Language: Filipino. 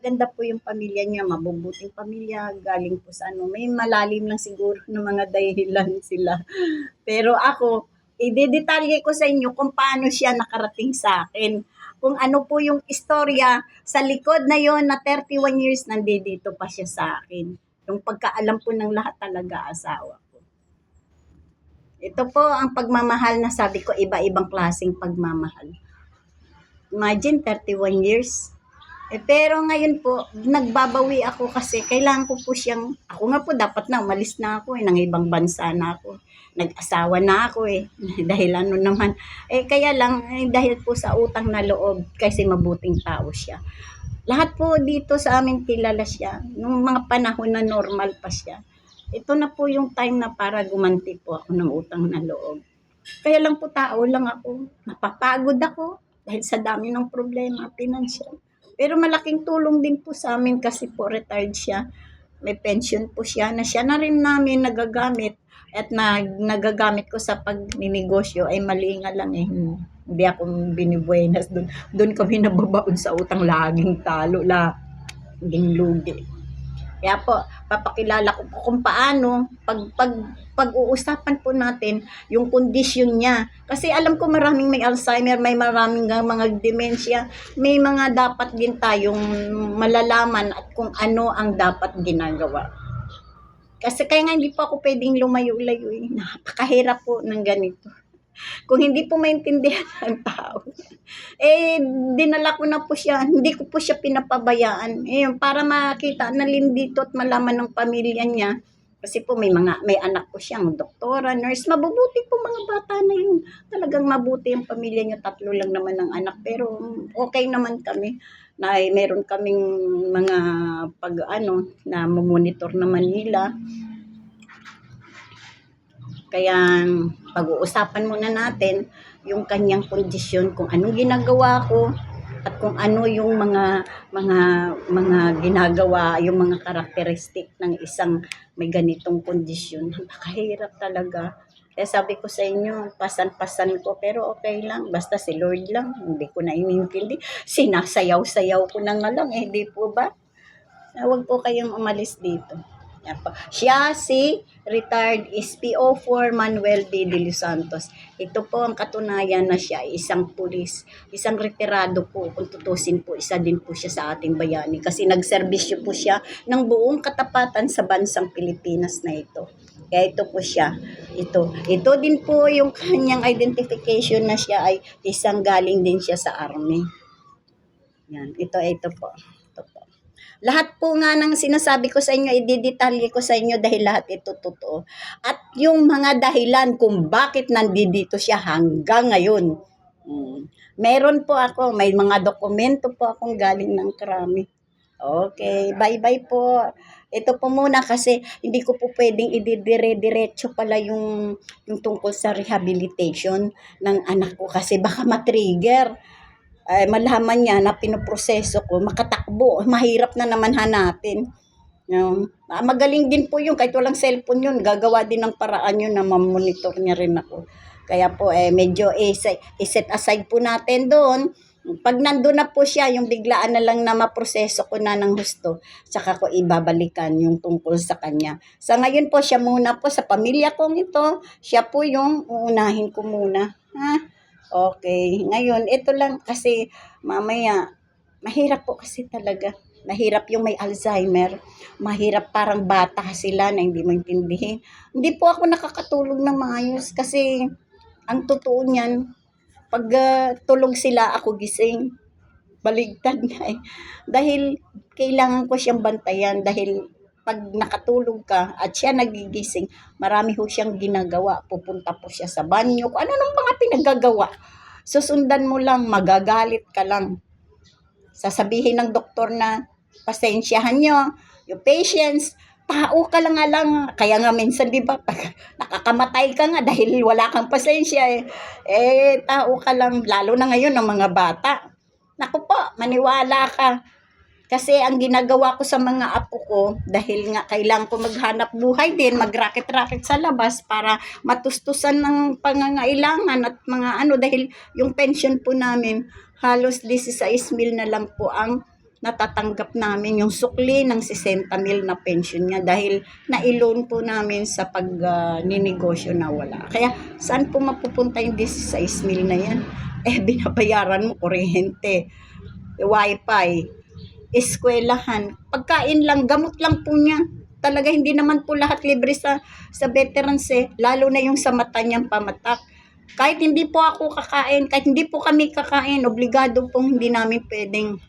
ganda po yung pamilya niya, mabubuting pamilya, galing po sa ano, may malalim lang siguro na mga dahilan sila. Pero ako, idedetalye ko sa inyo kung paano siya nakarating sa akin. Kung ano po yung istorya sa likod na yon na 31 years nandito pa siya sa akin. Yung pagkaalam po ng lahat talaga asawa ko. Ito po ang pagmamahal na sabi ko, iba-ibang klaseng pagmamahal. Imagine, 31 years. Pero ngayon po, nagbabawi ako kasi kailangan ko po siyang, ako nga po dapat na umalis na ako nang ibang bansa na ako. Nag-asawa na ako dahil ano naman. Kaya lang, dahil po sa utang na loob kasi mabuting tao siya. Lahat po dito sa amin kilala siya. Nung mga panahon na normal pa siya. Ito na po yung time na para gumanti po ako ng utang na loob. Kaya lang po tao lang ako. Napapagod ako dahil sa dami ng problema, pinansyal. Pero malaking tulong din po sa amin kasi po retired siya. May pension po siya na siya na rin namin nagagamit at nagagamit ko sa pagninegosyo ay mali nga lang hindi ako binibuenas doon. Doon kami nababaon sa utang, laging talo, laging lugi. Kaya po, papakilala ko po kung paano, pag-uusapan po natin yung kondisyon niya. Kasi alam ko maraming may Alzheimer, may maraming mga dementia, may mga dapat din tayong malalaman at kung ano ang dapat ginagawa. Kasi kaya nga hindi po ako pwedeng lumayo-layo. Napakahirap po ng ganito. Kung hindi po maintindihan ng tao, dinala ko na po siya, hindi ko po siya pinapabayaan. Para makita na rin dito at malaman ng pamilya niya, kasi po may anak po siyang doktora, nurse, mabubuti po mga bata na yun. Talagang mabuti ang pamilya niya, 3 lang naman ang anak, pero okay naman kami. Na meron kaming mga na monitor naman nila. Kaya pag-uusapan muna natin yung kanyang kondisyon, kung anong ginagawa ko at kung ano yung mga ginagawa, yung mga karakteristik ng isang may ganitong kondisyon. Napakahirap talaga. Kaya sabi ko sa inyo, pasan-pasan ko, pero okay lang, basta si Lord lang, hindi ko na inintindi. Sinasayaw-sayaw ko na nga lang, di po ba? Huwag po kayong umalis dito. Siya si retired SPO4 Manuel B. De Los Santos. Ito po ang katunayan na siya isang pulis, isang retirado po. Kung tutusin po, isa din po siya sa ating bayani kasi nagserbisyo po siya ng buong katapatan sa bansang Pilipinas na ito. Kaya ito po siya. Ito din po yung kanyang identification na siya ay isang galing din siya sa army. Yan, ito po. Lahat po nga ng sinasabi ko sa inyo, ididetalye ko sa inyo dahil lahat ito totoo. At yung mga dahilan kung bakit nandito siya hanggang ngayon. Meron po ako, may mga dokumento po akong galing ng Krami. Okay, bye-bye po. Ito po muna kasi hindi ko po pwedeng ididire-diretso pala yung tungkol sa rehabilitation ng anak ko kasi baka matrigger. Malaman niya na pinoproseso ko, makatakbo, mahirap na naman hanapin. Magaling din po yun, kahit walang cellphone yun, gagawa din ng paraan yun na mamonitor niya rin ako. Kaya po medyo iset aside po natin doon. Pag nandun na po siya, yung biglaan na lang na maproseso ko na ng husto, saka ko ibabalikan yung tungkol sa kanya. Sa ngayon po, siya muna po sa pamilya kong ito, siya po yung uunahin ko muna. Okay, ngayon, ito lang kasi mamaya, mahirap po kasi talaga. Mahirap yung may Alzheimer. Mahirap parang bata sila na hindi maintindihin. Hindi po ako nakakatulog ng maayos kasi ang totoo niyan, pag tulog sila, ako gising. Baligtad nga Dahil kailangan ko siyang bantayan dahil pag nakatulog ka at siya nagigising, marami ho siyang ginagawa. Pupunta po siya sa banyo. Kung ano nung mga pinaggagawa. Susundan mo lang, magagalit ka lang. Sasabihin ng doktor na, pasensyahan nyo, yung patience, tao ka lang nga lang. Kaya nga minsan, di ba, nakakamatay ka nga dahil wala kang pasensya tao ka lang, lalo na ngayon ng mga bata. Naku po, maniwala ka. Kasi ang ginagawa ko sa mga apo ko, dahil nga kailangan ko maghanap buhay din, mag-racket-racket sa labas para matustusan ng pangangailangan at mga dahil yung pension po namin, halos 16,000 na lang po ang natatanggap namin yung sukli ng 60,000 na pension niya dahil na-loan po namin sa ninegosyo na wala. Kaya saan po mapupunta yung 16,000 na yan? Binabayaran mo kuryente, wifi, eskwelahan, pagkain lang, gamot lang po niya. Talaga hindi naman po lahat libre sa veterans lalo na yung sa mata niyang pamatak. Kahit hindi po ako kakain, kahit hindi po kami kakain, obligado pong hindi namin pwedeng